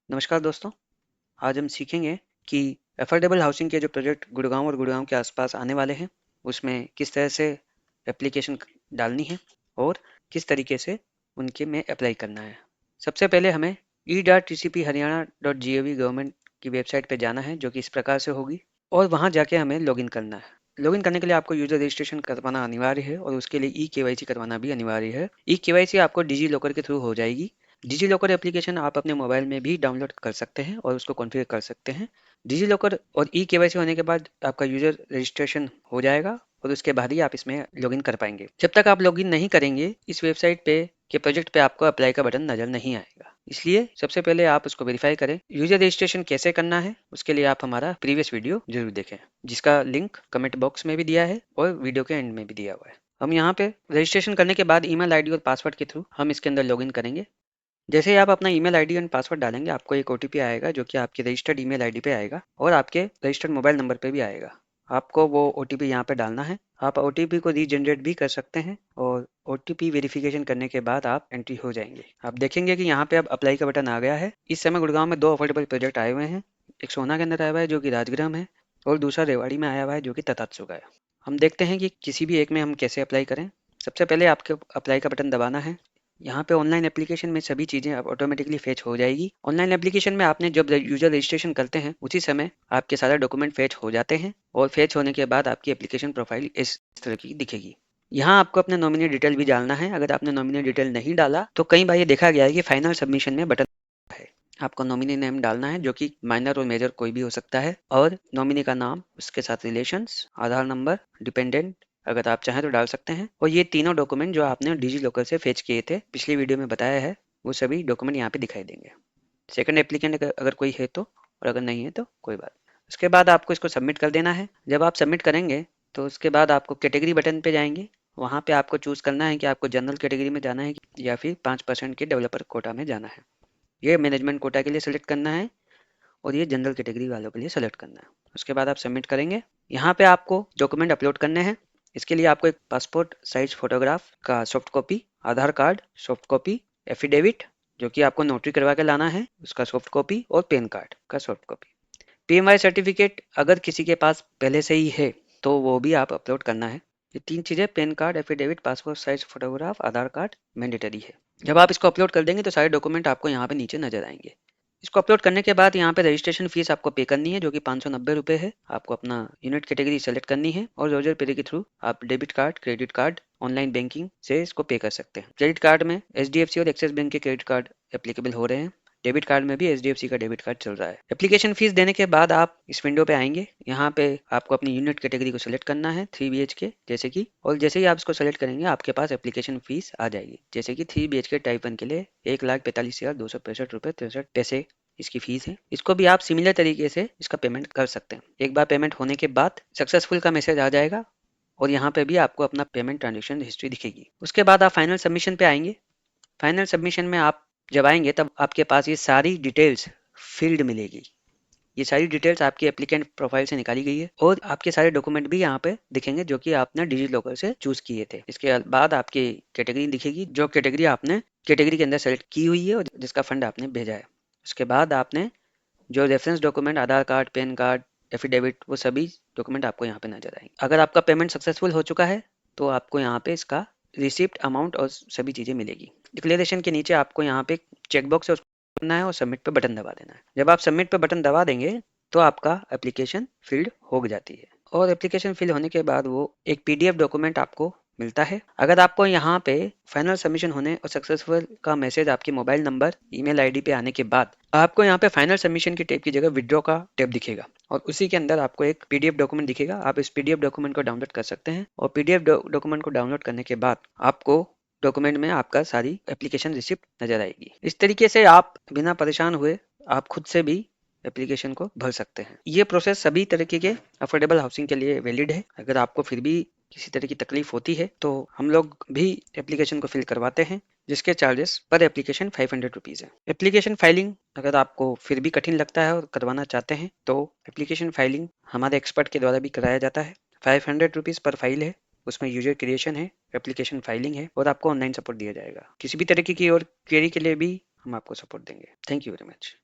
नमस्कार दोस्तों। आज हम सीखेंगे कि अफोर्डेबल हाउसिंग के जो प्रोजेक्ट गुड़गांव और गुड़गांव के आसपास आने वाले हैं उसमें किस तरह से एप्लीकेशन डालनी है और किस तरीके से उनके में अप्लाई करना है। सबसे पहले हमें e.tcp.haryana.gov गवर्नमेंट की वेबसाइट पे जाना है, जो कि इस प्रकार से होगी, और वहाँ जाके हमें लॉगिन करना है। लॉगिन करने के लिए आपको यूजर रजिस्ट्रेशन करवाना अनिवार्य है और उसके लिए ई-केवाईसी करवाना भी अनिवार्य है। ई-केवाईसी आपको डिजी लॉकर के थ्रू हो जाएगी। डिजी लॉकर एप्लीकेशन आप अपने मोबाइल में भी डाउनलोड कर सकते हैं और उसको कॉन्फ़िगर कर सकते हैं। डिजी लॉकर और ई केवाईसी होने के बाद आपका यूजर रजिस्ट्रेशन हो जाएगा और उसके बाद ही आप इसमें लॉगिन कर पाएंगे। जब तक आप लॉगिन नहीं करेंगे इस वेबसाइट पे के प्रोजेक्ट पे आपको अप्लाई का बटन नजर नहीं आएगा। इसलिए सबसे पहले आप उसको वेरीफाई करें। यूजर रजिस्ट्रेशन कैसे करना है उसके लिए आप हमारा प्रीवियस वीडियो जरूर देखें, जिसका लिंक कमेंट बॉक्स में भी दिया है और वीडियो के एंड में भी दिया हुआ है। हम यहाँ पे रजिस्ट्रेशन करने के बाद ईमेल आईडी और पासवर्ड के थ्रू हम इसके अंदर लॉगिन करेंगे। जैसे ही आप अपना ईमेल आईडी एंड पासवर्ड डालेंगे आपको एक ओटीपी आएगा, जो कि आपके रजिस्टर्ड ईमेल आईडी पे आएगा और आपके रजिस्टर्ड मोबाइल नंबर पे भी आएगा। आपको वो ओटीपी यहाँ पे डालना है। आप ओटीपी को रीजनरेट भी कर सकते हैं और ओटीपी वेरिफिकेशन करने के बाद आप एंट्री हो जाएंगे। आप देखेंगे कि यहाँ पे अब अप्लाई का बटन आ गया है। इस समय गुड़गांव में दो अफोर्डेबल प्रोजेक्ट आए हुए हैं। एक सोना के अंदर आया हुआ है जो कि राजग्राम है, और दूसरा रेवाड़ी में आया हुआ है जो कि ततात्सुका है। हम देखते हैं कि किसी भी एक में हम कैसे अप्लाई करें। सबसे पहले आपको अप्लाई का बटन दबाना है। यहाँ पे ऑनलाइन एप्लीकेशन में सभी चीज़ें अब ऑटोमेटिकली फेच हो जाएगी। ऑनलाइन एप्लीकेशन में आपने जब यूजर रजिस्ट्रेशन करते हैं उसी समय आपके सारे डॉक्यूमेंट फेच हो जाते हैं और फेच होने के बाद आपकी एप्लीकेशन प्रोफाइल इस तरह की दिखेगी। यहाँ आपको अपने नॉमिनी डिटेल भी डालना है। अगर आपने नॉमिनी डिटेल नहीं डाला तो कई बार ये देखा गया है कि फाइनल सबमिशन में बटन है। आपको नॉमिनी नेम डालना है, जो कि माइनर और मेजर कोई भी हो सकता है, और नॉमिनी का नाम, उसके साथ रिलेशंस, आधार नंबर, डिपेंडेंट अगर आप चाहें तो डाल सकते हैं, और ये तीनों डॉक्यूमेंट जो आपने डिजी लॉकर से फेच किए थे, पिछली वीडियो में बताया है, वो सभी डॉक्यूमेंट यहाँ पे दिखाई देंगे। सेकंड एप्लीकेंट अगर कोई है तो, और अगर नहीं है तो कोई बात। उसके बाद आपको इसको सबमिट कर देना है। जब आप सबमिट करेंगे तो उसके बाद आपको कैटेगरी बटन पे जाएंगे। वहाँ पे आपको चूज करना है कि आपको जनरल कैटेगरी में जाना है या फिर 5% के डेवलपर कोटा में जाना है। ये मैनेजमेंट कोटा के लिए सेलेक्ट करना है और ये जनरल कैटेगरी वालों के लिए सेलेक्ट करना है। उसके बाद आप सबमिट करेंगे। यहाँ पे आपको डॉक्यूमेंट अपलोड करने हैं। इसके लिए आपको एक पासपोर्ट साइज फोटोग्राफ का सॉफ्ट कॉपी, आधार कार्ड सॉफ्ट कॉपी, एफिडेविट जो कि आपको नोटरी करवा के लाना है उसका सॉफ्ट कॉपी, और पैन कार्ड का सॉफ्ट कॉपी। पीएमआई सर्टिफिकेट अगर किसी के पास पहले से ही है तो वो भी आप अपलोड करना है। ये तीन चीज़ें, PAN card, affidavit, passport size photograph, Aadhaar card, mandatory है। जब आप इसको अपलोड कर देंगे तो सारे डॉक्यूमेंट आपको यहाँ पे नीचे नजर आएंगे। इसको अपलोड करने के बाद यहाँ पे रजिस्ट्रेशन फीस आपको पे करनी है, जो कि 590 रुपये है। आपको अपना यूनिट कैटेगरी सेलेक्ट करनी है और रोजर पे के थ्रू आप debit card, credit card, online banking से इसको पे कर सकते हैं। क्रेडिट कार्ड में एचडीएफसी और एक्सिस बैंक के क्रेडिट कार्ड एप्लीकेबल हो रहे हैं। डेबिट कार्ड में भी एचडीएफसी का डेबिट कार्ड चल रहा है। एप्लीकेशन फीस देने के बाद आप इस विंडो पे आएंगे। यहाँ पे आपको अपनी यूनिट कैटेगरी को सिलेक्ट करना है, 3 BHK जैसे कि, और जैसे ही आप इसको सेलेक्ट करेंगे आपके पास एप्लीकेशन फीस आ जाएगी। जैसे कि 3 BHK टाइप 1 के लिए 1,45,265 रुपये 63 पैसे इसकी फीस है। इसको भी आप सिमिलर तरीके से इसका पेमेंट कर सकते हैं। एक बार पेमेंट होने के बाद सक्सेसफुल का मैसेज आ जाएगा और यहाँ पे भी आपको अपना पेमेंट ट्रांजेक्शन हिस्ट्री दिखेगी। उसके बाद आप फाइनल सबमिशन पे आएंगे। फाइनल सबमिशन में आप जब आएंगे तब आपके पास ये सारी डिटेल्स फील्ड मिलेगी। ये सारी डिटेल्स आपकी एप्लीकेंट प्रोफाइल से निकाली गई है और आपके सारे डॉक्यूमेंट भी यहाँ पे दिखेंगे जो कि आपने डिजी लॉकर से चूज किए थे। इसके बाद आपकी कैटेगरी दिखेगी, जो कैटेगरी आपने कैटेगरी के अंदर सेलेक्ट की हुई है और जिसका फंड आपने भेजा है। उसके बाद आपने जो रेफरेंस डॉक्यूमेंट, आधार कार्ड, पैन कार्ड, एफिडेविट, वो सभी डॉक्यूमेंट आपको यहाँ पे नजर आएंगे। अगर आपका पेमेंट सक्सेसफुल हो चुका है तो आपको यहाँ पे इसका रिसिप्ट, अमाउंट और सभी चीज़ें मिलेगी। डिक्लेरेशन के नीचे आपको यहाँ पे चेकबॉक्स है उसको करना है और सबमिट पे बटन दबा देना है। जब आप सबमिट पे बटन दबा देंगे तो आपका एप्लीकेशन फिल्ड हो जाती है और एप्लीकेशन फिल होने के बाद वो एक पीडीएफ डॉक्यूमेंट आपको मिलता है। अगर आपको यहाँ पे फाइनल सबमिशन होने और सक्सेसफुल का मैसेज आपके मोबाइल नंबर, ईमेल आईडी पे आने के बाद आपको यहाँ पे फाइनल सबमिशन की टैब की जगह विड्रॉ का टैब दिखेगा और उसी के अंदर आपको एक पीडीएफ डॉक्यूमेंट दिखेगा। आप इस पीडीएफ डॉक्यूमेंट को डाउनलोड कर सकते हैं और पीडीएफ डॉक्यूमेंट को डाउनलोड करने के बाद आपको डॉक्यूमेंट में आपका सारी एप्लीकेशन रिसिप्ट नजर आएगी। इस तरीके से आप बिना परेशान हुए आप खुद से भी एप्लीकेशन को भर सकते हैं। ये प्रोसेस सभी तरीके के अफोर्डेबल हाउसिंग के लिए वैलिड है। अगर आपको फिर भी किसी तरह की तकलीफ होती है तो हम लोग भी एप्लीकेशन को फिल करवाते हैं, जिसके चार्जेस पर एप्लीकेशन 500 रुपीज़ है। एप्लीकेशन फाइलिंग अगर आपको फिर भी कठिन लगता है और करवाना चाहते हैं तो एप्लीकेशन फाइलिंग हमारे एक्सपर्ट के द्वारा भी कराया जाता है। 500 रुपीज़ पर फाइल है, उसमें यूजर क्रिएशन है, एप्लीकेशन फाइलिंग है और आपको ऑनलाइन सपोर्ट दिया जाएगा। किसी भी तरीके की और क्वेरी के लिए भी हम आपको सपोर्ट देंगे। Thank you very much.